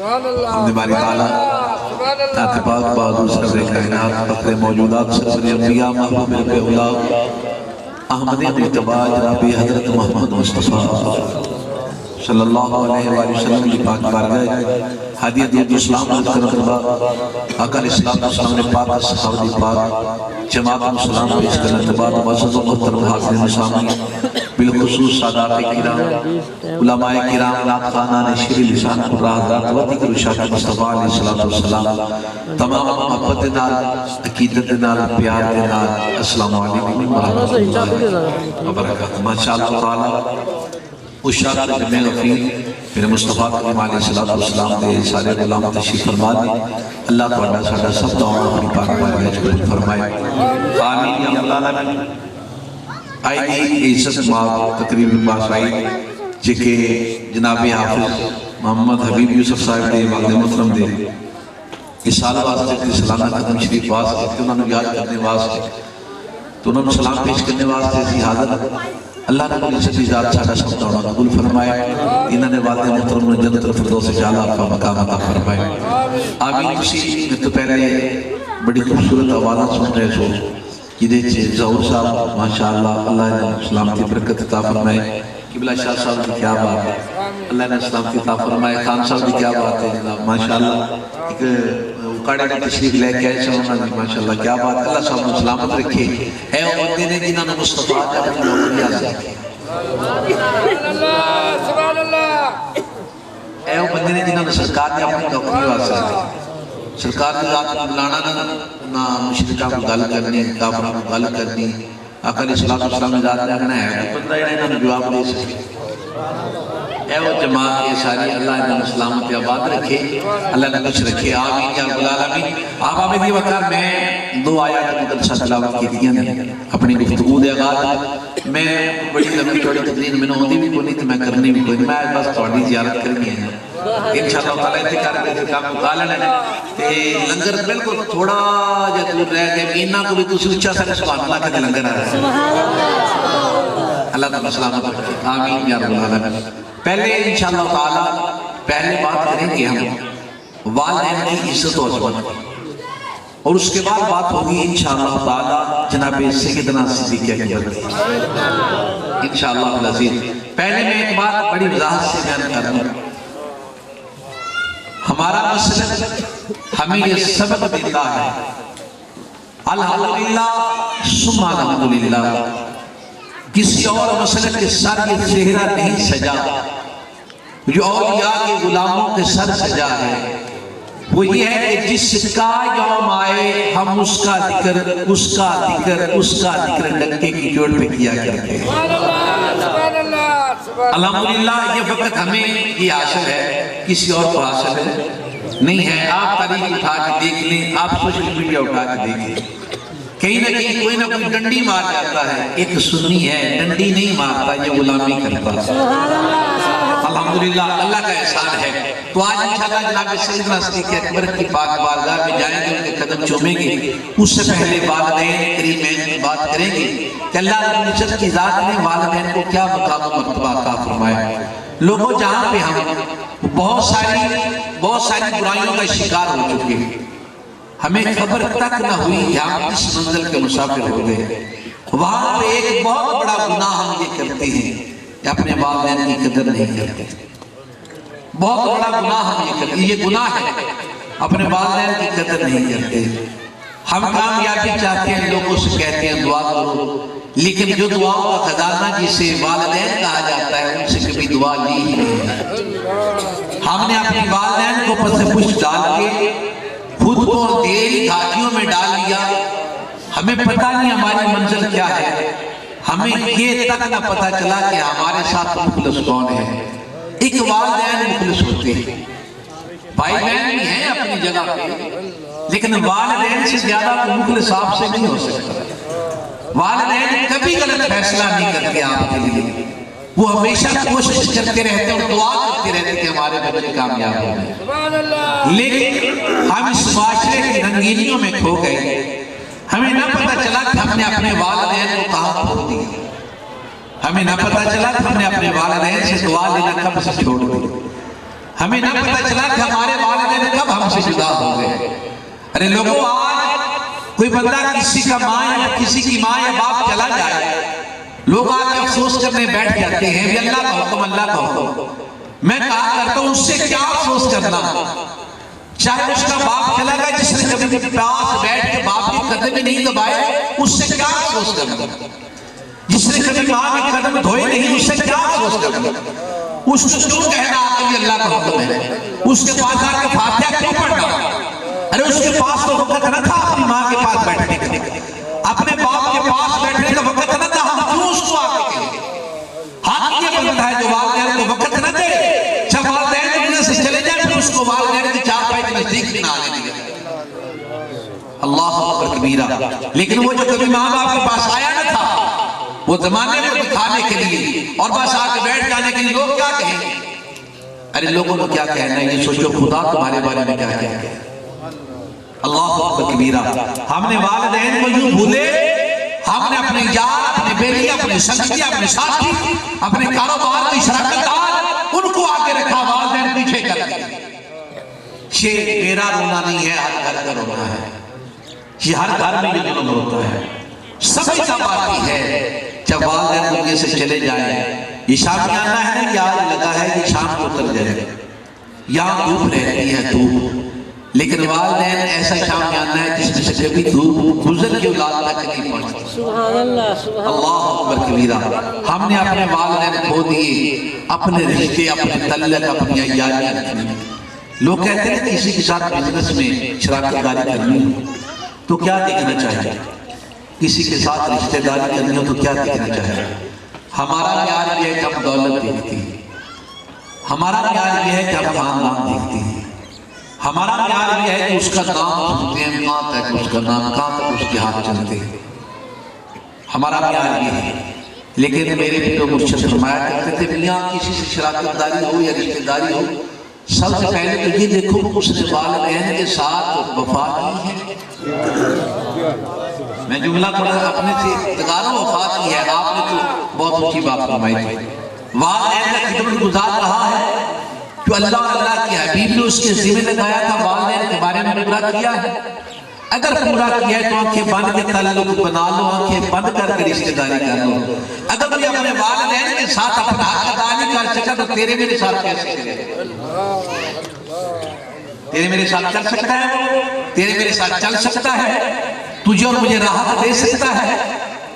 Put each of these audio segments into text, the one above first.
اپنے باری تعالیٰ اتباق بہادر سر کائنات فخر موجودات سر انبیاء محبوب رب اولاد احمد مجتبی جناب حضرت محمد مصطفیٰ صلی اللہ علیہ وآلہ وسلم کی پاک بارگاہ حدیت اسلام اذکر خدا اقل اسلام نے پاک صحابہ دی پاک جماعت مسلم پیش کرنے اتباق وزد و محترم حاضرین سامنے بالخصوص سادات کرام علماء کرام نات خانان شیری لسان قرآن و دیگر شاہ مصطفیٰ علیہ السلام تمام محبت نال عقیدت نال پیار نال السلام علیکم ورحمۃ اللہ وبرکاتہ ماشاءاللہ تعالی اس شاہ جمعہ غفیر میرے مصطفیٰ کریم علیہ السلام دے سارے غلام تشریف فرما دے اللہ تعالیٰ ساڑھا سب دعوان اپنی پاک بارگاہ قبول فرمائے آمین یا اللہ العالمین آئی دی عزت ماں تقریب باس آئی جکے جناب حافظ محمد حبیب یوسف صاحب دے والد محترم دے اس سال واسطے کی سلامہ قدم شریف واسطے انہوں نے یاد کرنے واسطے تو انہوں نے سلام پیش کرنے واسطے سی حاضر اللہ نے بلی عزت ذات ساڑھا سب دعوان قبول فرمائے انہوں نے والد محترم نے جنت الفردوس جعلہ کا مقام عطا فرمائے آمین کسی میں تو پہلے بڑی خوبصورت آوازہ سن رہے سو یہ چھے ظہور صاحب ماشاءاللہ اللہ نے سلامتی برکت عطا فرمائے قبلہ شاہ صاحب کی کیا بات ہے اللہ نے سلامتی عطا فرمائے خان صاحب کی کیا بات ہے جناب ماشاءاللہ ایک اکاڑے کی تشریف لے کے آئے سلامہ جی ماشاءاللہ کیا بات اللہ صاحب نے سلامت رکھے اے وہ بندے نے جنہوں نے مصطفیٰ کا اپنی نوکری آزا کی سبحان اللہ اے وہ بندے نے جنہوں نے سرکار نے اپنی نوکری آزا کی سرکار نے ذات لانا نہ مشرکہ کو گل کرنی کافرہ کو گل کرنی آقا علیہ السلام نے ذات رکھنا ہے بندہ انہوں نے جواب دے سکے اے وہ جماعت یہ ساری اللہ انہوں نے سلامت آباد رکھے اللہ نے کچھ رکھے آمین یا رب العالمین آپ آمین دی وقت میں دو آیات مقدسہ تلاوت کی دیا نے اپنی گفتگو دے آغاز میں بڑی لمبی چوڑی تقریر میں ہوتی بھی کوئی نہیں تو میں کرنی بھی کوئی نہیں میں بس تھوڑی زیارت کرنی ہے انشاءاللہ تعالیٰ اتکار کے کام مقالن ہے لنگر بالکل تھوڑا جا دور رہ گئے انہاں کو بھی تو سوچا سکے سبحان اللہ کے لنگر آ رہے ہیں اللہ تعالیٰ سلامت رکھے آمین یا رب العالمین پہلے انشاءاللہ تعالیٰ پہلے بات کریں گے ہم والدین کی عزت و عظمت اور اس کے بعد بات ہوگی انشاءاللہ تعالیٰ جناب سیدنا صدیق اکبر انشاءاللہ العزیز پہلے میں ایک بات بڑی وضاحت سے بیان کر رہا ہوں ہمارا مسلک ہمیں یہ سبق دیتا ہے الحمدللہ ثم الحمدللہ کسی اور مسلک کے سر یہ چہرہ نہیں سجا جو اولیاء کے غلاموں کے سر سجا ہے وہ یہ ہے کہ جس کا یوم آئے ہم اس کا ذکر ڈنکے کی جوڑ پہ کیا کرتے ہیں الحمدللہ یہ وقت ہمیں یہ حاصل ہے کسی اور کو حاصل ہے نہیں ہے آپ تاریخ اٹھا کے دیکھ لیں آپ سوشل میڈیا اٹھا کے دیکھیں کہیں نہ کہیں کوئی نہ کوئی ڈنڈی مار جاتا ہے ایک سنی ہے ڈنڈی نہیں مارتا یہ غلامی کرتا ہے الحمدللہ اللہ کا احسان ہے تو آج انشاءاللہ جناب سیدنا صدیق اکبر کی پاک بارگاہ میں جائیں گے ان کے قدم چومیں گے اس سے پہلے والدین کریمین کی بات کریں گے کہ اللہ رب العزت کی ذات نے والدین کو کیا مقام و مرتبہ عطا فرمایا لوگوں جہاں پہ ہم بہت ساری برائیوں کا شکار ہو چکے ہیں ہمیں خبر تک نہ ہوئی کہ ہم اس منزل کے مسافر ہو گئے وہاں پہ ایک بہت بڑا گناہ ہم یہ کرتے ہیں کہ اپنے والدین کی قدر نہیں کرتے بہت بڑا گناہ ہم یہ کرتے ہیں یہ گناہ ہے اپنے والدین کی قدر نہیں کرتے ہم کامیابی چاہتے ہیں لوگوں سے کہتے ہیں دعا کرو لیکن جو دعاؤں کا خزانہ جسے والدین کہا جاتا ہے ان سے کبھی دعا لی ہی نہیں ہے ہم نے اپنی والدین کو پس پشت ڈال کے خود کو دیری گھاٹیوں میں ڈال لیا ہمیں پتہ نہیں ہماری منزل کیا ہے ہمیں یہ تک نہ پتہ چلا کہ ہمارے ساتھ مخلص کون ہے ایک والدین مخلص ہوتے ہیں بھائی بہن بھی ہیں اپنی جگہ پہ لیکن والدین سے زیادہ مخلص آپ سے نہیں ہو سکتا والدین کبھی غلط فیصلہ نہیں کرتے آپ کے لیے وہ ہمیشہ کوشش کرتے رہتے اور دعا کرتے رہتے کہ ہمارے بچے کامیاب ہو گئے لیکن ہم اس معاشرے کی رنگینیوں میں کھو گئے ہمیں نہ پتہ چلا کہ ہم نے اپنے والدین کو کہاں کھو دیا ہمیں نہ پتہ چلا کہ ہم نے اپنے والدین سے دعا لینا کب سے چھوڑ دیا ہمیں نہ پتہ چلا کہ ہمارے والدین کب ہم سے جدا ہو گئے. ارے لوگوں، آج کوئی بندہ کسی کا ماں یا کسی کی ماں یا باپ چلا جائے، لوگ آج افسوس کرنے بیٹھ جاتے ہیں بھی اللہ کا حکم، اللہ کا حکم. میں کہا کرتا ہوں اس سے کیا افسوس کرنا؟ چاہے اس کا باپ چلا گیا جس نے کبھی پاس بیٹھ کے باپ کے قدم ہی نہیں دبائے، اس سے کیا افسوس کرنا؟ جس نے کبھی ماں کے قدم دھوئے نہیں، اس سے کیا افسوس کرنا؟ اس کو کیوں کہنا کہ اللہ کا حکم ہے؟ اس کے پاس آ کے فاتحہ کیوں پڑھنا؟ ارے اس کے پاس تو وقت نہ تھا اپنی ماں کے پاس بیٹھنے کا، اپنے باپ کے پاس بیٹھنے کا وقت نہ تھا. ہم کیوں اس کو آ کے کہیں؟ حق یہ بنتا ہے جو والدین کو وقت نہ دے، جب والدین دنیا سے چلے جائیں پھر اس کو والدین کی چارپائی کے نزدیک بھی نہ آنے دیا. اللہ اکبر کبیرہ. لیکن وہ جو کبھی ماں باپ کے پاس آیا نہ تھا، وہ زمانے کو دکھانے کے لیے اور بس آ کے بیٹھ جانے کے لیے لوگ کیا کہیں گے؟ ارے لوگوں کو کیا کہنا ہے، یہ سوچو خدا تمہارے بارے میں کیا کہتے ہیں. اللہ اکبر کبیرہ. ہم نے والدین کو یوں بھولے، ہم نے اپنے یار، اپنے بیٹی، اپنے سنگتی، اپنے ساتھی، اپنے کاروبار کی شراکت دار ان کو آگے رکھا، والدین پیچھے کر دیا. یہ میرا رونا نہیں ہے، ہر گھر کا رونا ہے. یہ ہر گھر میں یہ ظلم ہوتا ہے. سمجھتا باقی ہے جب والدین دنیا سے چلے جائیں. یہ شام آنا ہے نا، یاد لگا ہے کہ شام کو اتر جائے، یہاں دھوپ رہتی ہے دھوپ، لیکن والدین ایسا شام آنا ہے جس میں سے کبھی دھوپ گزر کے اولاد تک نہیں پہنچتی. سبحان اللہ، سبحان اللہ اکبر کبیرہ. ہم نے اپنے والدین کھو دیے، اپنے رشتے، اپنے تعلق، اپنی عیالیاں رکھنی. لوگ کہتے ہیں کسی کے ساتھ بزنس میں شراکت داری کرنی ہو تو کیا دیکھنا چاہیے؟ کسی کے ساتھ رشتہ داری کرنی ہو تو کیا دیکھنا چاہیے؟ ہمارا معیار یہ ہے کہ ہم دولت دیکھتے ہیں، ہمارا معیار یہ ہے کہ ہم خاندان دیکھتے ہیں، ہمارا معیار یہ ہے کہ اس کا نام سنتے ہیں، کہاں تک اس کا نام، کہاں تک اس کے ہاتھ چلتے ہیں. ہمارا معیار یہ ہے. لیکن میرے پیٹو مرشد فرمایا کرتے تھے میاں کسی سے شراکت داری ہو یا رشتہ داری ہو، سب سے پہلے تو یہ دیکھو اس نے والدین کے ساتھ وفا کی ہے. میں جملہ تھوڑا اپنے سے تکاروں وفا کی ہے، آپ نے تو بہت اچھی بات فرمائی تھی. والدین کا خدمت گزار رہا ہے جو اللہ اور اللہ کے حبیب نے اس کے ذمہ لگایا تھا، والدین کے بارے میں پورا کیا ہے. اگر پورا کیا ہے تو آنکھیں بند کے تعلق بنا لو، آنکھیں بند کر کے رشتہ داری کر لو. اگر کوئی اپنے والدین کے ساتھ اپنا حق ادا نہیں کر سکا تو تیرے میرے ساتھ کیسے کرے؟ تیرے میرے ساتھ کر سکتا ہے، تیرے میرے ساتھ چل سکتا ہے، تجھے اور مجھے راحت دے سکتا ہے،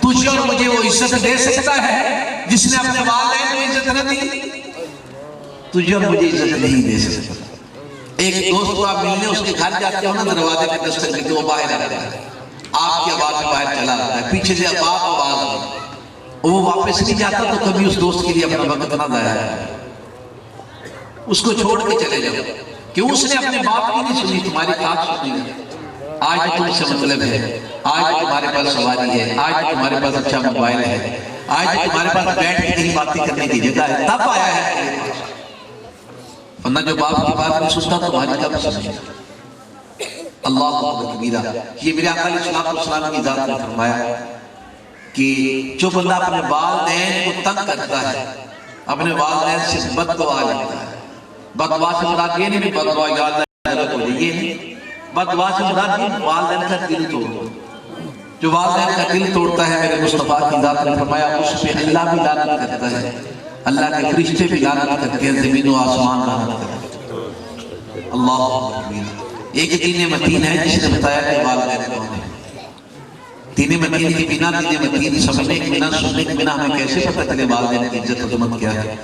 تجھے اور مجھے وہ عزت دے سکتا ہے جس نے اپنے والدین کو عزت نہ دی، تجھے اور مجھے عزت نہیں دے سکتا. ایک دوست کو آپ ملنے اس کے گھر جاتے ہو نا، دروازے پہ دستک دیتے وہ باہر آتا ہے، آپ کی آواز سے باہر چلا آتا ہے، پیچھے سے باپ آواز آتا ہے، وہ واپس نہیں جاتا تو کبھی اس دوست کے لیے اپنا وقت نہ ضائع ہے. اس کو چھوڑ کے چلے جاؤ کہ اس نے اپنے باپ کی نہیں سنی، تمہاری بات سنی. آج تم سے مطلب ہے، آج تمہارے پاس سواری ہے، آج تمہارے پاس اچھا موبائل ہے، آج تمہارے پاس بیٹھ کے کہیں باتیں کرنے کی جگہ ہے، تب آیا ہے. ورنہ جو باپ کی بات نہیں سنتا تمہاری کب سنے؟ اللہ اکبر کبیرہ. یہ میرے آقا علیہ السلام کی ذات نے فرمایا کہ جو بندہ اپنے والدین کو تنگ کرتا ہے، اپنے والدین سے بد دعا لیتا ہے. بد دعا سے مراد یہ نہیں بد دعا یا اللہ کو یہ نہیں، بد دعا سے مراد یہ والدین کا دل توڑ. جو والدین کا دل توڑتا ہے میرے مصطفیٰ کی ذات نے فرمایا اس پہ اللہ بھی لعنت کرتا ہے، اللہ کے فرشتے بھی لعنت کرتے ہیں، زمین و آسمان لعنت کرتے ہیں. اللہ اکبر. ایک دین متین ہے جس نے بتایا کہ والدین کون ہیں. دین متین کی بنا، دین متین سمجھنے کی بنا، سننے کی بنا ہمیں کیسے پتہ چلے والدین کی عزت و عظمت کیا ہے.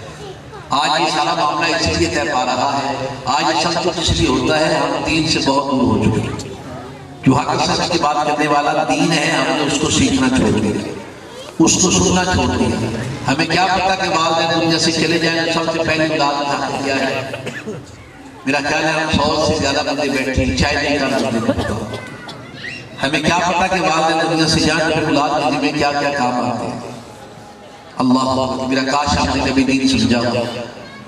آج یہ سارا معاملہ اس لیے طے پا رہا ہے، آج یہ سب کچھ اس لیے ہوتا ہے ہم دین سے بہت دور ہو چکے ہیں. جو حق سچ کی بات کرنے والا دین ہے ہم نے اس کو سیکھنا چھوڑ دیا، اس کو سننا چھوڑ دیا. ہمیں کیا پتا کہ والدین دنیا سے چلے جائیں تو سب سے پہلے اولاد کا حق کیا ہے. میرا خیال ہے ہم 100 سے زیادہ بندے بیٹھے ہیں چائے نہیں کر سکتے. ہمیں کیا پتا کہ والدین دنیا سے جائیں تو اولاد کے ذمہ کیا کیا کام آتے ہیں. اللہ میرا کاش ہم نے کبھی دین سمجھا ہو،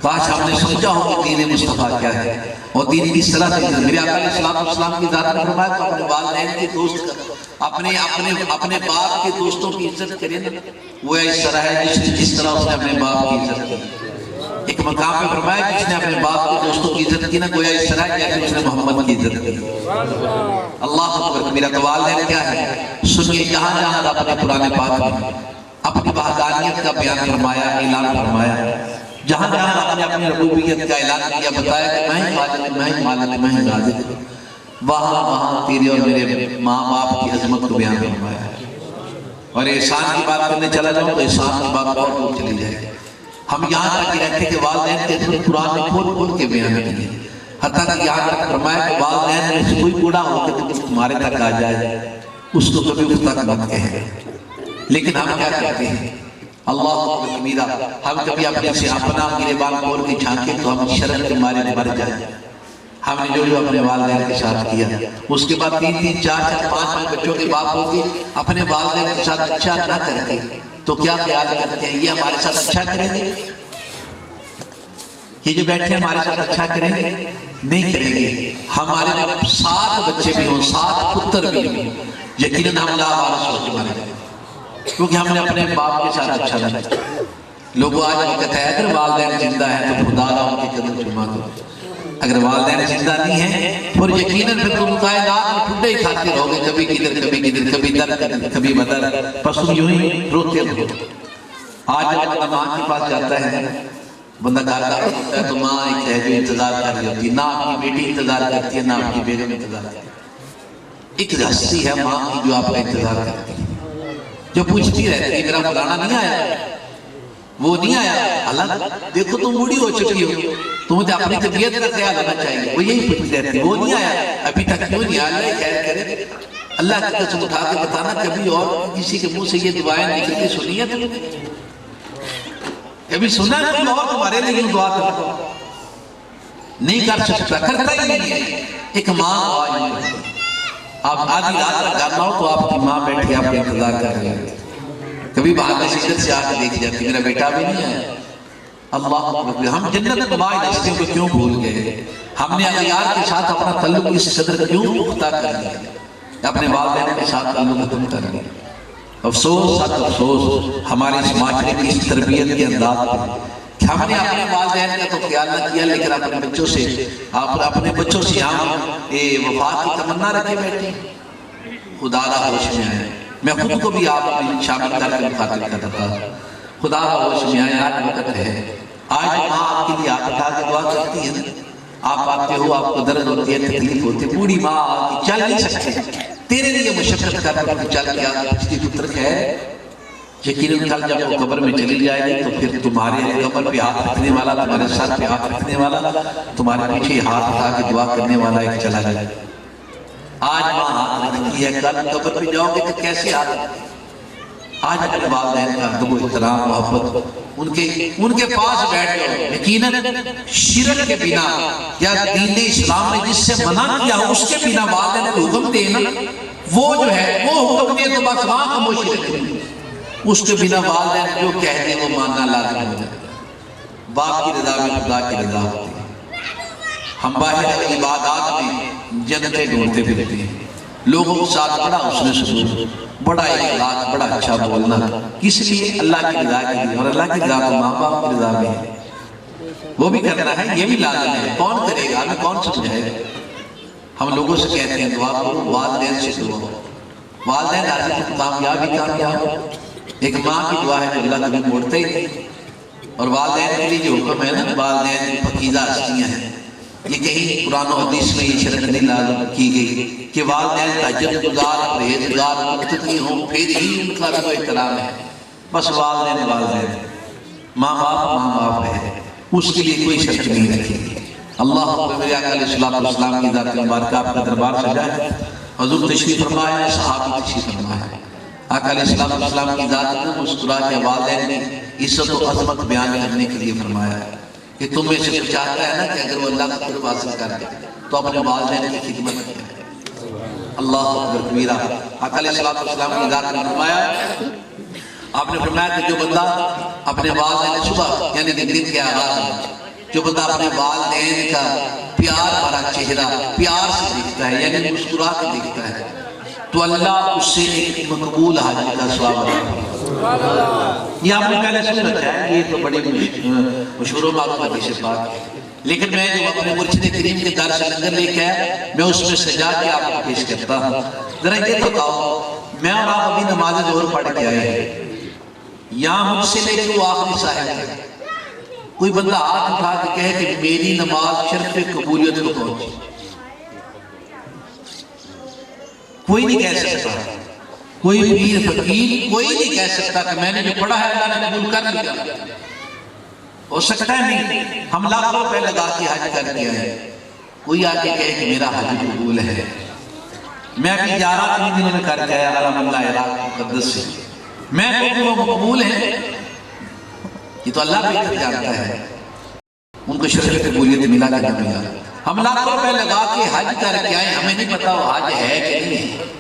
کاش ہم نے سمجھا ہو کہ دین مصطفیٰ کیا ہے اور دین کس طرح سے. میرے آقا علیہ السلام کی ذات نے فرمایا کہ اپنے والدین کے دوست اپنے باپ کے دوستوں کی عزت کریں. وہ اس طرح ہے جس طرح اس نے اپنے باپ کی عزت کی. ایک مقام پہ فرمایا جس نے اپنے باپ کے دوستوں کی عزت کی نہ گویا اس طرح جیسے اس نے محمد کی عزت کی. اللہ اکبر. میرا تو والدین کیا ہے سنیے. جہاں جہاں اپنے قرآن پاک میں اپنی وحدانیت کا بیان فرمایا, اعلان فرمایا, جہاں جہاں آپ نے اپنی ربوبیت کا اعلان کیا, بتایا کہ میں ہی خالق, میں ہی مالک, میں ہی رازق, وہاں وہاں تیرے اور میرے ماں باپ کی عظمت کو بیان فرمایا. اور احسان کی بات کرنے چلا جاؤں تو احسان کی بات اور دور چلی جائے. ہم یہاں تک رہتے کہ والدین کے خود قرآن میں کھول کھول کے بیان کیے, حتیٰ کہ یہاں تک فرمایا کہ والدین میں سے کوئی بوڑھا ہو کہ تمہارے تک آ جائے اس کو کبھی اس تک مت کہے. لیکن ہم کیا کرتے ہیں, اللہ میرا, ہم کبھی اپنے سے اپنا گریبان کھول کے جھانکیں تو ہم شرم کے مارے مر جائیں. ہم نے جو اپنے والدین کے ساتھ کیا, اس کے بعد 3 4 5 بچوں کے باپ ہو کے اپنے والدین کے ساتھ اچھا نہ کرتے تو کیا خیال کرتے ہیں یہ ہمارے ساتھ اچھا کریں گے؟ یہ جو بیٹھے ہمارے ساتھ اچھا کریں گے؟ نہیں کریں گے. ہمارے 7 بچے بھی ہوں, 7 پتر بھی ہوں, یقیناً ہم لا وارث ہو کے مارے جائیں, کیونکہ ہم نے اپنے باپ کے ساتھ اچھا نہ کیا. لوگوں آج وقت ہے اگر والدین زندہ ہیں تو خدا را ان کے قدم چوما دو. اگر والدین زندہ نہیں ہیں پھر یقیناً پھر تم کائنات میں ٹھنڈے ہی کھاتے رہو گے, کبھی کدھر کبھی کدھر, کبھی در کبھی بدر, بس تم یوں ہی روتے رہو. آج بندہ ماں کے پاس جاتا ہے, بندہ گھر کا ہوتا ہے تو ماں ایک ہے جو انتظار کر رہی ہوتی ہے, نہ آپ کی بیٹی انتظار کرتی ہے, نہ آپ کی بیگم انتظار کرتی ہے. ایک ہستی ہے ماں کی جو آپ کا انتظار کرتی ہے, جو پوچھتی رہتی ہے میرا فلانا نہیں آیا, وہ نہیں آیا. اللہ دیکھو تم بوڑھی ہو چکی ہو, تمہیں اپنی طبیعت کا خیال ہونا چاہیے. وہ یہی پوچھتی رہتی ہے وہ نہیں آیا, ابھی تک کیوں نہیں آیا, اللہ خیر کرے. اللہ کی قسم اٹھا کے بتانا کبھی اور کسی کے منہ سے یہ دعائیں نکلتی سنی ہے تم نے؟ کبھی سنا ہے کوئی اور تمہارے لیے یوں دعا کرتا ہو؟ نہیں کر سکتا, کرتا ہی نہیں ہے. ایک ماں آپ آدھی رات کا کرنا ہو تو آپ کی ماں بیٹھے آپ کا انتظار کر رہی ہے. کبھی باہر شدت سے آ کے دیکھ جاتی میرا بیٹا بھی نہیں ہے. اللہ اکبر. ہم جنت کے باعث ہستیوں کو کیوں بھول گئے؟ ہم نے اغیار کے ساتھ اپنا تعلق اس قدر کیوں پختہ کر لیا, اپنے والدین کے ساتھ تعلق ختم کر لیا. افسوس سخت افسوس ہمارے اس معاشرے کی اس تربیت کے انداز پر کہ ہم نے اپنے والدین کا تو خیال نہ کیا, لیکن اپنے بچوں سے ہم وفات کی تمنا رکھے بیٹھے. خدا را ہوش میں آئے, میں خود کو بھی آپ میں شامل کر کے مخاطب کرتا تھا. خدا را ہوش میں آئے, آج وقت ہے. آج ماں آپ کے لیے ہاتھ اٹھا کے دعا کرتی ہے نا, آپ آتے ہو, آپ کو درد ہوتی ہے, تکلیف ہوتی ہے, بوڑھی ماں آتی چل نہیں سکتے, تیرے لیے مشقت کر کے چل کے آتی پتر ہے. یقیناً کل جب وہ قبر میں چلی جائے گی تو پھر تمہارے قبر پہ ہاتھ رکھنے والا, تمہارے سر پہ ہاتھ رکھنے والا, تمہارے پیچھے ہاتھ اٹھا کے دعا کرنے والا ایک چلا جائے. آج ماں ہاتھ رکھتی ہے, کل قبر پہ جاؤ گے تو کیسے ہاتھ رکھتی ہے؟ آج اپنے والدین کا ادب و احترام محبت ان کے پاس بیٹھ جاؤ. یقیناً شرک کے بنا یا دین اسلام نے جس سے منع کیا ہو اس کے بنا والدین کو حکم دے نا, وہ جو ہے وہ حکم دے تو بس وہاں خاموشی رکھیں. اس کے بنا والدین جو کہہ دیں وہ ماننا لازم ہو جائے. باپ کی رضا میں خدا کی رضا ہوتی ہے. ہم باہر عبادات میں جنتیں ڈھونڈتے پھرتے ہیں, لوگوں کے ساتھ بڑا حسن سلوک, بڑا اخلاق, بڑا اچھا بولنا, کس لیے؟ اللہ کی رضا کے لیے. اور اللہ کی رضا تو ماں باپ کی رضا میں ہے, وہ بھی کرنا ہے, یہ بھی لازم ہے. کون کرے گا, ہمیں کون سمجھائے گا؟ ہم لوگوں سے کہتے ہیں دعا کرو, والدین سے دعا کرو. والدین آج کامیاب. ایک ماں کی دعا ہے جو اللہ کبھی موڑتے ہی نہیں. اور والدین کے لیے جو حکم ہے نا, والدین پاکیزہ ہستیاں ہیں, یہ کہیں قرآن و حدیث میں یہ شرط نہیں لازم کی گئی کہ والدین تہجد گزار, پرہیزگار, متقی ہوں, پھر ہی ان کا ادب و احترام ہے. بس والدین ماں باپ ہے, اس کے لیے کوئی شرط نہیں رکھی گئی. اللہ میرے آقا علیہ السلام کی ذات مبارکہ آپ کا دربار سجا ہے, حضور تشریف فرمایا, صحابی تشریف فرمایا. آقا علیہ السلام کی ذات نے مسکرا کے والدین نے عزت و عظمت بیان کرنے کے لیے فرمایا کہ تم میں سے چاہتا ہے نا کہ اگر وہ اللہ کا قرب حاصل کرے تو اپنے والدین کی خدمت کرے. اللہ اکبر کبیرہ. آقا علیہ السلام کی ذات نے فرمایا, آپ نے فرمایا کہ جو بندہ اپنے والدین صبح یعنی دن کے آغاز میں جو بندہ اپنے والدین کا پیار بھرا چہرہ پیار سے دیکھتا ہے, یعنی مسکرا کے دیکھتا ہے, تو اللہ اس سے ایک مقبول حاجت کا ثواب عطا فرماتا ہے. یہ آپ نے پہلے سن رکھا ہے، یہ تو بڑی مشہور و معروف حدیث پاک ہے، لیکن میں جو اپنے مرشد کریم کے دار سے لنگر لے کے آیا، میں اس میں سجا کے آپ کو پیش کرتا ہوں۔ ذرا یہ تو بتاؤ، میں اور آپ ابھی نماز ظہر پڑھ کے آئے ہیں، یہاں مجھ سے لے کے وہ آخری صاحب ہے، کوئی بندہ ہاتھ اٹھا کے کہے کہ میری نماز شرف قبولیت کو پہنچی، کوئی نہیں کہہ سکتا، کوئی پیر فقیر کوئی نہیں کہہ سکتا کہ میں نے جو پڑھا ہے اللہ نے قبول کر لیا، ہو سکتا ہے نہیں۔ ہم لاکھوں روپے لگا کے حج کر کے آئے، کوئی آ کے کہے کہ میرا حج قبول ہے۔ میں ابھی 11 دنوں میں کر کے آیا علم اللہ عراق مقدس سے، میں کہوں وہ مقبول ہے، یہ تو اللہ بہتر جانتا ہے، ان کو شرف قبولیت ملا کہ نہ ملا۔ ہم لاکھوں روپے لگا کے حج کر کے آئے، ہمیں نہیں پتا وہ حج ہے کہ نہیں ہے۔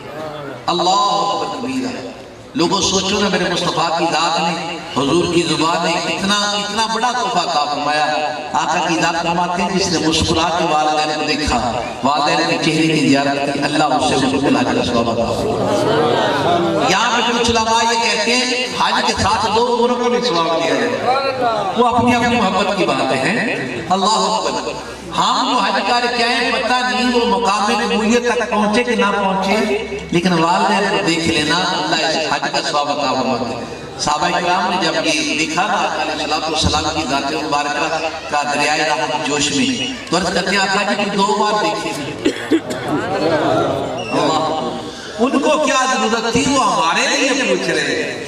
اللہ اکبر کبیرہ، لوگوں سوچو نا میرے مصطفیٰ کی ذات نے، حضور کی زبان نے اتنا بڑا تحفہ عطا فرمایا۔ آقا کی ذات فرماتے ہیں جس نے مسکرا کے والدین کو دیکھا، والدین کے چہرے کی زیارت کی، اللہ اس سے بالکل حج کا ثواب عطا فرمایا۔ یہاں پہ کچھ علماء یہ کہتے ہیں حج کے ساتھ 2 عمروں کو بھی ثواب دیا جائے، وہ اپنی اپنی محبت کی باتیں ہیں۔ اللہ اکبر، ہم جو حج کر کے آئے پتہ نہیں وہ مقام قبولیت تک پہنچے کہ نہ پہنچے، لیکن والدین کو دیکھ لینا اللہ اس حج کا ثواب عطا فرماتے ہیں۔ صحابہ کرام نے جب یہ دیکھا نا آقا علیہ السلام کی ذات مبارکہ کا دریائے رحمت جوش میں، تو عرض کرتے ہیں آقا جی کہ 2 بار دیکھیں، ان کو کیا ضرورت تھی، وہ ہمارے لیے پوچھ رہے ہیں،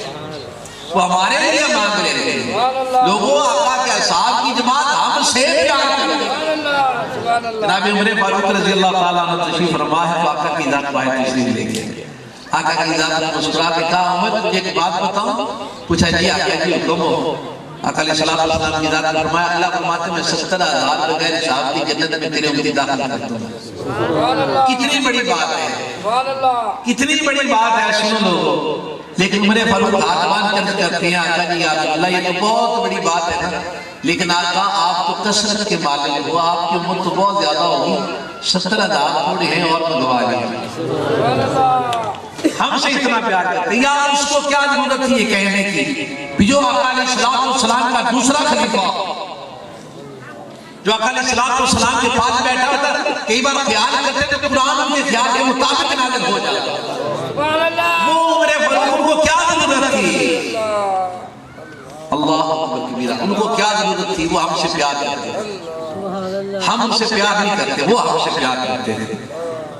وہ ہمارے لیے مانگ رہے ہیں۔ لوگوں آقا کے اصحاب کی جماعت ہم سے پیار کرتے ہیں۔ جناب عمر فاروق رضی اللہ تعالیٰ عنہ تشریف فرما ہے تو آقا کی ذات باہر تشریف لے گئے، آقا کی ذات نے مسکرا کے کہا عمر تجھے ایک بات بتاؤں؟ پوچھا جی آقا جی حکم ہو۔ آقا علیہ السلام کی ذات نے فرمایا اللہ فرماتے میں 70,000 بغیر حساب کی جنت میں تیرے امتی داخل کرتا ہوں۔ کتنی بڑی بات ہے، کتنی بڑی بات ہے، سنو لوگوں۔ لیکن عمر فاروق ہاتھ باندھ کر کرتے ہیں آقا جی یا رسول اللہ یہ تو بہت بڑی بات ہے نا، لیکن آقا آپ تو کثرت کے مالک ہو، آپ کی امت تو بہت زیادہ ہوگی، 70,000 تھوڑے ہیں اور منگوا لیں، ہم سے اتنا پیار کرتے ہیں یار، اس کو کیا ضرورت تھی یہ کہنے کی؟ جو آقا علیہ السلام کا دوسرا خلیفہ، جو آقا علیہ السلام کے پاس بیٹھا ہوتا کئی بار خیال کرتے تو قرآن ان کے خیال کے مطابق نازل ہو جاتا، وہ عمر فاروق کو کیا ضرورت تھی؟ اللہ اکبر کبیرہ، ان کو کیا ضرورت تھی؟ وہ ہم سے پیار کرتے ہیں، ہم ان سے پیار نہیں کرتے، وہ ہم سے پیار کرتے ہیں۔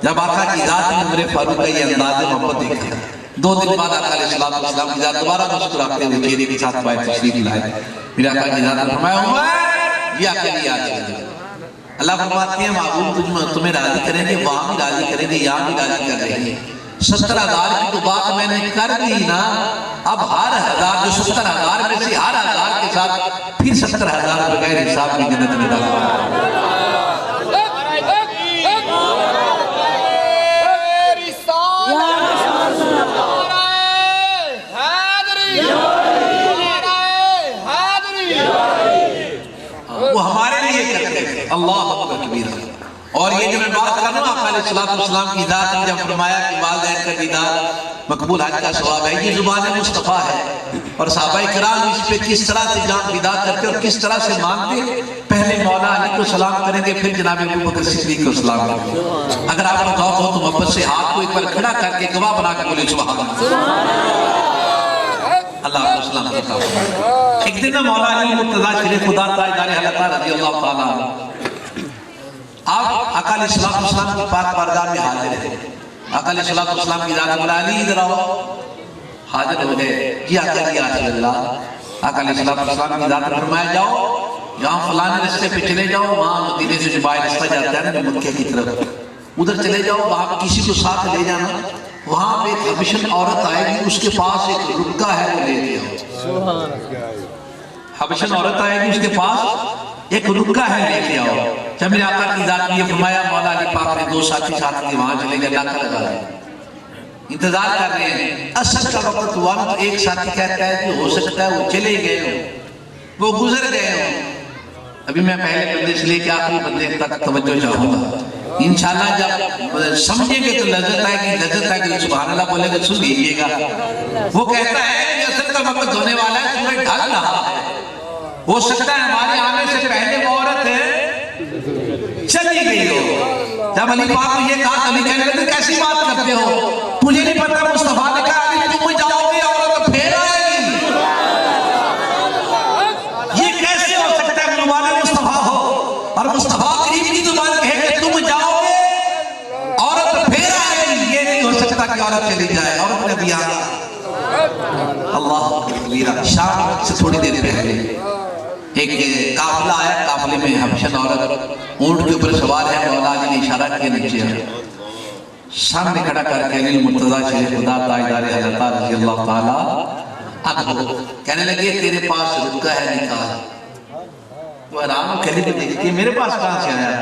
جب آقا کی ذات نے عمر فاروق کا یہ انداز محبت دیکھا، 2 دن بعد آقا علیہ السلام کی ذات دوبارہ مسکراتے ہوئے چہرے کے ساتھ باہر تشریف لائے، پھر آقا کی ذات نے فرمایا عمر یہ آقا لیے آج ہے۔ اللہ فرماتے ہیں معبود تمہیں راضی کریں گے، وہاں بھی راضی کریں گے، یہاں بھی راضی کر رہے ہیں۔ 70,000 کی تو بات میں نے کر دی نا، اب ہر 1000 جو 70,000 میں سے ہر 1000 کے ساتھ پھر 70,000 بغیر حساب کی جنت میں داخل۔ وہ ہمارے لیے کرتے تھے، اللہ اکبر کبیرہ۔ اور یہ جو میں بات کر رہا ہوں آقا علیہ السلام کی ذات نے جب فرمایا کہ والدین کا دیدار مقبول حج کا ثواب ہے، یہ زبان مصطفیٰ ہے، اور صحابہ کرام اس پہ کس طرح سے جان فدا کرتے اور کس طرح سے مانتے۔ پہلے مولا علی کو سلام کریں گے، پھر جناب ابو بکر صدیق کو سلام کریں گے۔ اگر آپ کو ذوق ہو تو محبت سے ہاتھ کو ایک بار کھڑا کر کے گواہ بنا کے بولے سبحان اللہ کو سلام کرتا ہوں۔ ایک دن مولا علی مرتضیٰ شریف خدا تاجدار حلقہ رضی اللہ تعالیٰ آپ آقا علیہ السلام کی پاک بارگاہ میں حاضر ہیں۔ آقا علیہ السلام کی ذات مولا علی ادھر آؤ، حاضر ہو گئے، جی آقا جی رسول اللہ۔ آقا علیہ السلام کی ذات نے فرمایا جاؤ جہاں فلانے رستے پہ چلے جاؤ، وہاں مدینے سے جو باہر رستہ جاتا ہے نا مکے کی طرف، ادھر چلے جاؤ، وہاں پہ کسی کو ساتھ لے جانا، وہاں پہ ایک حبشن عورت آئے گی، اس کے پاس ایک رکا ہے وہ لے کے آؤ۔ حبشن عورت آئے گی، اس کے پاس ایک رکا ہے لے کے آؤ۔ جب میرے آقا کی ذات نے یہ فرمایا مولا علی پاک نے 2 ساتھی ساتھ کے وہاں چلے گئے، لاکھ لگا رہے ہیں، انتظار کر رہے ہیں۔ اصل کا وقت ہوا تو ایک ساتھی کہتا ہے کہ ہو سکتا ہے وہ چلے گئے ہوں، وہ گزر گئے ہوں۔ ابھی میں پہلے بندے سے لے کے آخری بندے تک توجہ چاہوں گا، انشاءاللہ جب سمجھیں گے تو لذت آئے گی، لذت آئے گی سبحان اللہ بولے گا سن لیجیے گا۔ وہ کہتا ہے کہ اثر کا وقت ہونے والا ہے، سورج ڈھل رہا ہے، ہو سکتا ہے ہمارے آنے سے پہلے وہ عورت چلی گئی ہو۔ جب علی پاک کو یہ کہا علی کہنے لگے کیسی بات کرتے ہو، مجھے نہیں پتا، مصطفیٰ نے کہا علی تم جاؤ گے عورت پھر آئے گی، یہ کیسے ہو سکتا ہے زبان مصطفیٰ ہو اور مصطفیٰ کریم کی زبان کہے کہ تم جاؤ گے عورت پھر آئے گی، یہ نہیں ہو سکتا کہ عورت چلی جائے، عورت نے بھی آنا۔ اللہ اکبر۔ شام سے تھوڑی دیر پہلے ایک قافلہ آیا، قافلے میں حبشن عورت اونٹ کے اوپر سوار ہے، مولا علی نے اشارہ کیا نیچے ہے، سامنے کھڑا کر کے علی المرتضیٰ شریف خدا تاجدار حضرت رضی اللہ تعالیٰ عنہ کہنے لگے تیرے پاس رکا ہے نکال۔ وہ حیران کہنے لگے دیکھتی میرے پاس کہاں سے آیا؟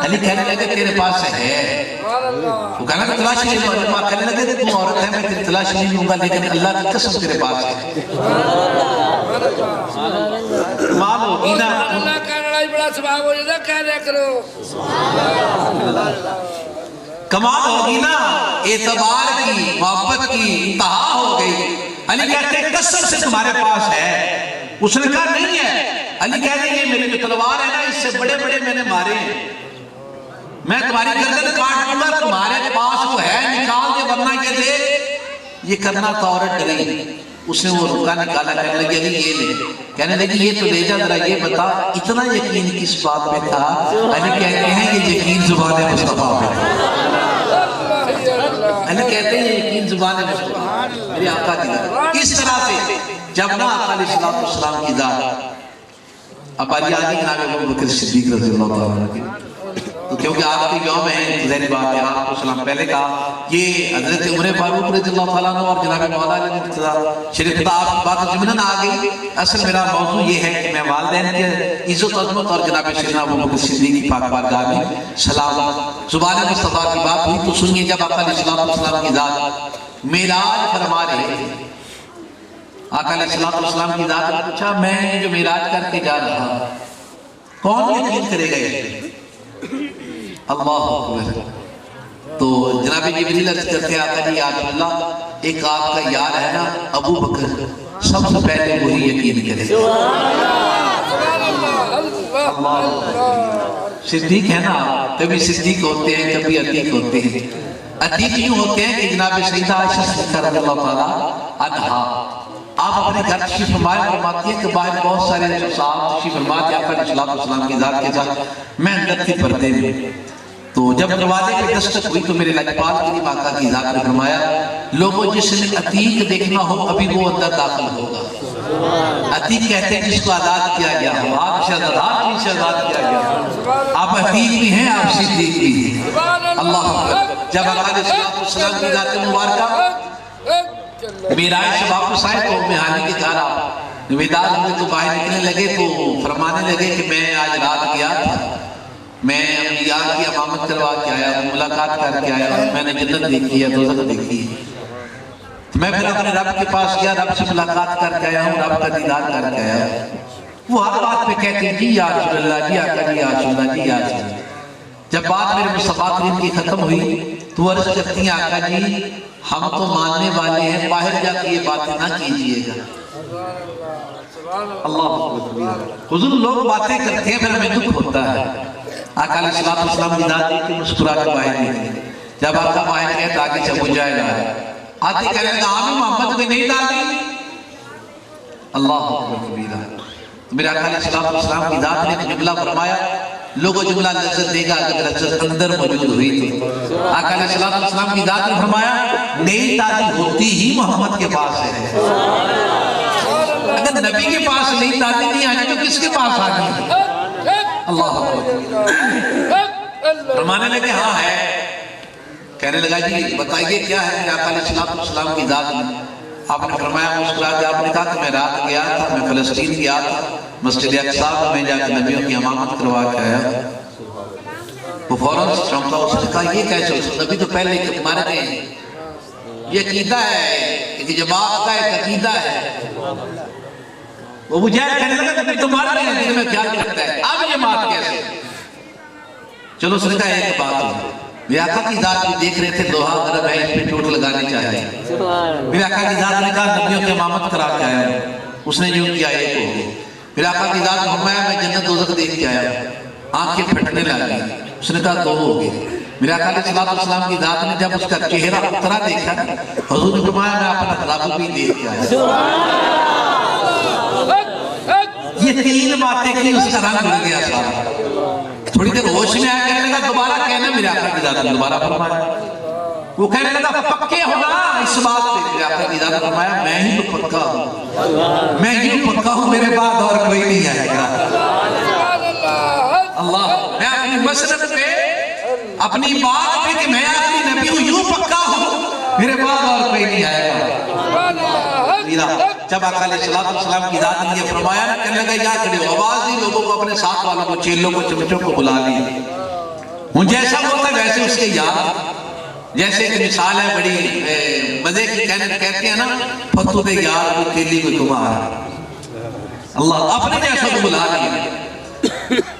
علی کہنے لگے تیرے پاس ہے۔ وہ کہنے لگے تلاشی نہیں لوں، علی پاک کہنے لگے تو عورت ہے میں تیری تلاشی نہیں لوں گا، لیکن اللہ کی قسم تیرے پاس ہے۔ کمال ہوگی نا، اللہ کا لڑائی بڑا سباب ہو جاتا کہنے کرو، کمال ہوگی نا، اعتبار کی محبت کی انتہا ہو گئی۔ علی کہتے ہیں قسم سے تمہارے پاس ہے، اس نے کہا نہیں ہے۔ علی کہتے ہیں یہ میری جو تلوار ہے نا اس سے بڑے بڑے میں نے مارے ہیں، میں تمہاری گردن کاٹ دوں گا، تمہارے پاس وہ ہے نکال دے ورنہ یہ دے۔ یہ کرنا تو عورت ڈری، اس نے وہ رکا نکالا، کہنے لگے علی یہ لے، کہنے لگے یہ تو لے جا، ذرا یہ بتا اتنا یقین کس بات پہ تھا؟ علی کہتے ہیں یہ یقین زبان مصطفیٰ پہ تھا۔ علی کہتے ہیں یہ یقین زبان مصطفیٰ میرے آقا کی ذات۔ اس طرح سے جب نا آقا علیہ السلام کی ذات اب علی آدھی کے نام ابو بکر صدیق رضی اللہ تعالیٰ عنہ، تو کیونکہ آپ کے یوم ہے ظاہر بات ہے، آپ کو سلام پہلے کہا یہ حضرت عمر فاروق رضی اللہ تعالیٰ عنہ اور جناب مولا علی مرتضیٰ شریف خدا آپ کی بات ضمناً آ گئی۔ اصل میرا موضوع یہ ہے کہ میں والدین کے عزت و عظمت اور جناب سیدنا ابو بکر صدیق کی پاک بارگاہ میں سلام زبان مصطفیٰ کی بات ہوئی تو سنیے جب آقا علیہ السلام کی ذات معراج فرما رہے ہیں، آقا علیہ السلام کی ذات نے پوچھا میں جو معراج کر کے جا رہا کون یقین کرے گا اس پہ؟ اللہ اکبر۔ تو جناب جبریل عرض کرتے ہیں آقا جی یا رسول اللہ ایک آپ کا یار ہے نا ابو بکر، سب سے پہلے وہی یقین کرے گا۔ صدیق ہے نا، کبھی صدیق ہوتے ہیں کبھی عتیق ہوتے ہیں۔ عتیق یوں ہوتے ہیں کہ جناب سیدہ عائشہ صدیقہ رضی اللہ تعالیٰ عنہا آپ اپنے گھر تشریف فرمائے فرماتی ہیں کہ باہر بہت سارے صاحب تشریف فرماتے ہیں آقا علیہ السلام کی ذات کے ساتھ، میں اندر تھی پردے میں، تو جب دروازے کی دستک ہوئی تو میرے لجپال کریم آقا کی ذات نے فرمایا لوگوں جس نے عتیق دیکھنا ہو ابھی وہ اندر داخل ہوگا۔ عتیق کہتے ہیں جس کو آزاد کیا گیا ہو، آپ شہزاد سے آزاد کیا گیا ہو، آپ عتیق بھی ہیں آپ صدیق بھی ہیں۔ اللہ اکبر۔ جب آقا علیہ السلام کی ذات مبارکہ معراج سے واپس آئے تو میں حالی کے گھر آپ وداع ہوئے تو باہر نکلنے لگے تو فرمانے لگے کہ میں آج رات گیا تھا، میں انبیاء کی امامت کروا کے آیا، ملاقات کر کے آیا، میں نے جنت دیکھی ہے، دوزخ دیکھی ہے، تو میں پھر اپنے رب کے پاس گیا، رب سے ملاقات کر کے آیا ہوں، رب کا دیدار کر کے آیا ہوں۔ وہ ہر بات پہ کہتے ہیں جی یا رسول اللہ، جی آقا جی یا رسول اللہ، جی یا رسول اللہ۔ جب بات میرے مصطفیٰ کریم کی ختم ہوئی تو عرض کرتی ہیں آقا جی ہم تو ماننے والے ہیں، باہر جا کے یہ باتیں نہ کیجئے گا۔ اللہ حضور لوگ باتیں کرتے ہیں پھر ہمیں دکھ ہوتا ہے۔ آقا علیہ السلام کی ذات دیکھ کے مسکرا کے باہر نکلے، جب آقا باہر گئے تو آگے سے ابو جہل آئے، آتے کہنے لگا آمین محمد کو نہیں ڈالی۔ اللہ اکبر۔ میرے آقا علیہ السلام کی ذات نے جملہ فرمایا، لوگوں جملہ لذت دے گا اگر لذت اندر موجود ہوئی تو۔ آقا علیہ السلام کی ذات نے فرمایا نئی تعلیم ہوتی ہی محمد کے پاس ہے، اگر نبی کے پاس نئی تعلیم نہیں آئی تو کس کے پاس آ گئی؟ اللہ فرمانے لگے ہاں ہے، کہنے لگا جی بتائیے کیا ہے؟ میرے آقا علیہ السلام کی ذات نے آپ نے فرمایا مسکرا کے آپ نے کہا کہ میں رات گیا تھا، میں فلسطین گیا تھا، مسجد اقصیٰ میں جا کے نبیوں کی امامت کروا کے آیا۔ وہ فوراً چونکا، اس نے کہا یہ کیسے ہو؟ نبی تو پہلے مر گئے ہیں، یہ عقیدہ ہے کہ جماعت کا ایک عقیدہ ہے۔ وہ مجھے کہنے لگا نبی تو مر گئے ہیں، دل میں خیال رکھتا ہے اب جماعت کیسے؟ چلو اس نے کہا ایک بات ہے، میرے آقا کی ذات بھی دیکھ رہے تھے لوہا گرم ہے، اس پہ چوٹ لگانی چاہیے. میرے آقا کی ذات نے کہا نبیوں کی امامت کرا کے آیا ہوں. اس نے جو کیا ایک ہو گئی. میرے آقا کی ذات فرمایا میں جنت دوزخ دیکھ کے آیا ہوں. آنکھیں پھٹنے لگی. اس نے کہا دو ہو گئے. میرے آقا علیہ السلام کی ذات نے جب اس کا چہرہ اترا دیکھا، حضور نے فرمایا میں اپنا رب بھی دیکھ کے آیا. یہ تین باتیں کی اس کا رنگ مل گیا سارا. تھوڑی دیر ہوش میں آیا، کہنے لگا دوبارہ کہنا میرے آقا کی ذات نے دوبارہ فرمایا. وہ کہنے لگا پکے ہونا اس بات پہ. میرے آقا کی ذات نے فرمایا میں ہی تو پکا ہوں، میں ہی پکا ہوں، میرے بعد اور کوئی نہیں آئے گا. اللہ، میں اپنی مسرت پہ اپنی بات پہ کہ میں آخری نبی ہوں یوں پکا ہوں، میرے بعد اور کوئی نہیں آئے گا. جب آقا علیہ السلام کی ذات نے یہ فرمایا نا، کہنے لگا یا کھڑے ہو. آواز دی لوگوں کو، اپنے ساتھ والوں کو، چیلوں کو، چمچوں کو بلا لی. ہوں جیسا بولتا ہے ویسے اس کے یاد. جیسے کہ مثال ہے بڑی مزے کی، کہتے ہیں نا فتو دے یار کو کیلی کو کمار. اللہ اپنے جیسا کو بلا لیا.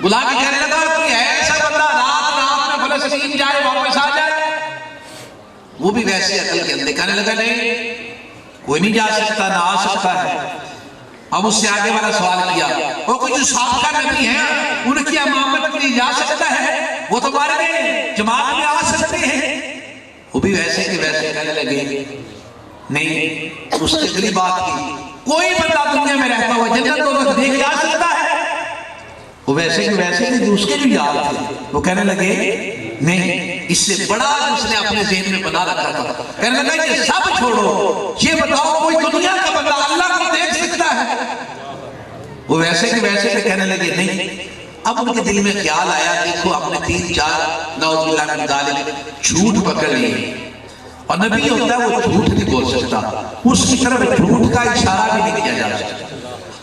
بلا کے کہنے لگا کوئی ایسا بندہ رات میں فلسطین جائے واپس آ جائے. وہ بھی ویسے عقل کے اندر کہنے لگا نہیں کوئی نہیں جا سکتا، نہ آ سکتا ہے. اب اس سے آگے والا سوال کیا وہ کوئی جو سابقہ نبی ہیں ان کی امامت کے لیے جا سکتا ہے؟ وہ تو ہمارے جماعت میں آ سکتے ہیں. وہ بھی ویسے کہ ویسے کہنے لگے نہیں. اس سے اگلی بات کی کوئی بندہ دنیا میں رہتا ہوا جنت دوزخ دیکھ کے آ سکتا ہے؟ وہ ویسے کہ ویسے کہ اس کے جو یاد تھے وہ کہنے لگے نہیں. اس سے بڑا اس نے اپنے ذہن میں بنا رکھا تھا. کہنے لگا یہ سب چھوڑو، یہ بتاؤ کوئی دنیا کا بندہ اللہ کو دیکھ سکتا ہے؟ وہ ویسے کہ ویسے کہ کہنے لگے نہیں. اب ان کے دل میں خیال آیا دیکھو ہم نے 3-4 نعوذ باللہ من ذالک جھوٹ پکڑ لیے، اور نبی ہوتا ہے وہ جھوٹ نہیں بول سکتا، اس کی طرف جھوٹ کا اشارہ بھی نہیں کیا جا سکتا.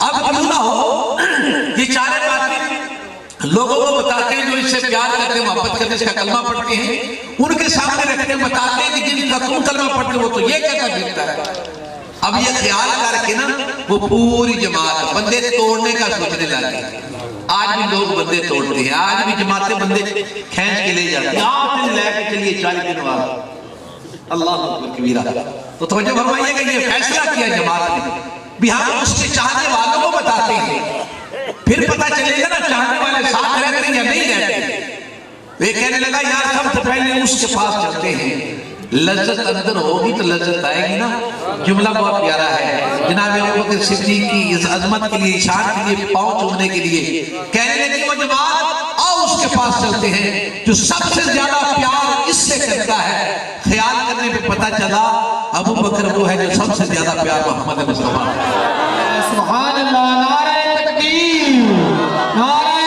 اب کیوں نہ ہو یہ چارے باتیں لوگوں کو بتاتے ہیں جو اس سے پیار کرتے ہیں، محبت کرتے ہیں، اس کا کلمہ پڑھتے ہیں، ان کے سامنے رکھتے ہیں، بتاتے ہیں کہ جن کا تم کلمہ پڑھتے ہو تو یہ کہتا پھرتا ہے. اب یہ خیال کر کے نا وہ پوری جماعت بندے توڑنے کا سوچنے لگے. آج بھی لوگ بندے توڑتے ہیں، آج بھی جماعتیں بندے کھینچ کے لے جاتے ہیں. آپ دن لے کے چلیے 40 دن بعد. اللہ اکبر کبیرہ. تو توجہ فرمائیے کہ یہ فیصلہ کیا جماعت نے بھی ہم اس کے چاہنے والوں کو بتاتے ہیں، پھر پتہ چلے گا نا چاہنے والے ساتھ رہتے ہیں یا نہیں رہتے. وہ کہنے لگا یار سب سے پہلے اس کے پاس چلتے ہیں. لذت اندر ہوگی تو لذت آئے گی نا. جملہ بہت پیارا ہے جناب ابوبکر صدیق کی اس عظمت کے لیے، شان کے لیے، پاؤں چھونے کے لیے کہنے لگے وہ جماعت آؤ اس کے پاس چلتے ہیں جو سب سے زیادہ پیار اس سے کرتا ہے. خیال کرنے پہ پتہ چلا ابوبکر وہ ہے جو سب سے زیادہ پیار محمد مصطفیٰ. سبحان اللہ. نعرہ تکبیر، نعرہ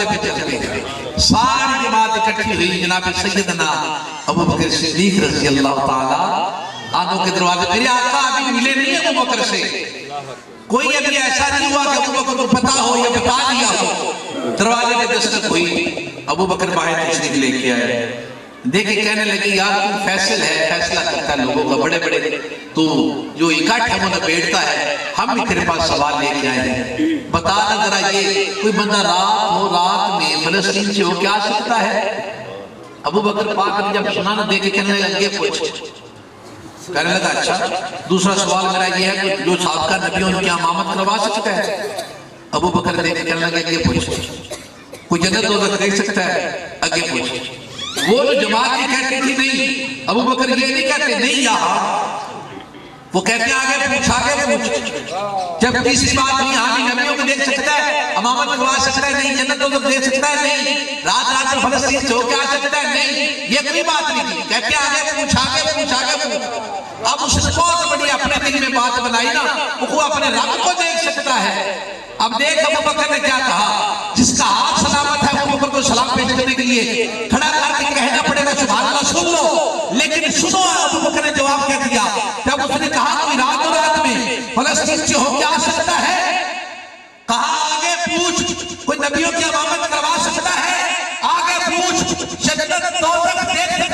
پہ چلتے ہیں. ساری جماعت اکٹھی ہوئی. جناب سیدنا ابوبکر صدیق رضی اللہ تعالیٰ عنہ کے دروازے. میرے آقا ابھی ملے نہیں ابوبکر سے. کوئی ابھی ایسا نہیں ہوا کہ ابوبکر کو پتا ہو یا بتا دیا ہو. دروازے پہ دستک ہوئی. ابوبکر باہر تشریف لے کے آئے. دیکھے کہنے لگے یار تو فیصل ہے، فیصلہ کرتا ہے لوگوں کا. بڑے بڑے تو جو اکٹھ ہے وہ بیٹھتا ہے. ہم بھی تیرے پاس سوال لے کے آئے ہیں. بتا نا ذرا یہ کوئی بندہ رات میں فلسطین سے ہو کے آ سکتا ہے؟ ابوبکر پاک نے جب سنا نہ دیکھے کہنے لگا یہ پوچھ. کہنے لگا اچھا دوسرا سوال میرا یہ ہے کہ جو سابقہ نبیوں ان کی امامت کروا سکتا ہے؟ ابوبکر دیکھ کے کہنے لگا یہ پوچھ. کوئی جنت دوزخ دیکھ سکتا ہے؟ آگے پوچھ. وہ جو جماعت یہ کہتے تھی نہیں، ابوبکر یہ نہیں کہتے نہیں یہاں، وہ کہتے ہیں آگے پوچھ آگے پوچھ. جب تیسری بات نہیں ہاں بھی نبیوں کو دیکھ سکتا ہے، امامت کروا سکتا ہے نہیں، جنت دوزخ دیکھ سکتا ہے نہیں، رات رات میں فلسطین سے ہو کے آ سکتا ہے نہیں، یہ کوئی بات نہیں تھی. کہتے ہیں آگے پوچھ آگے پوچھ آگے پوچھ. اب اس نے بہت بڑی اپنے دل میں بات بنائی نا، وہ اپنے رب کو دیکھ سکتا ہے. اب دیکھ ابوبکر نے کیا کہا. جس کا ہاتھ سلامت ہے ابوبکر کو سلام پیش کرنے کے لیے کھڑا کر کے کہنا پڑے گا سبحان اللہ سن لو. لیکن سنو ابوبکر نے جواب کیا دیا. جب اس نے کہا کوئی رات میں فلسطین سے ہو کے آ سکتا ہے، کہا آگے پوچھ. کوئی نبیوں کی امامت کروا سکتا ہے؟ آگے پوچھ. جنت دوزخ دیکھ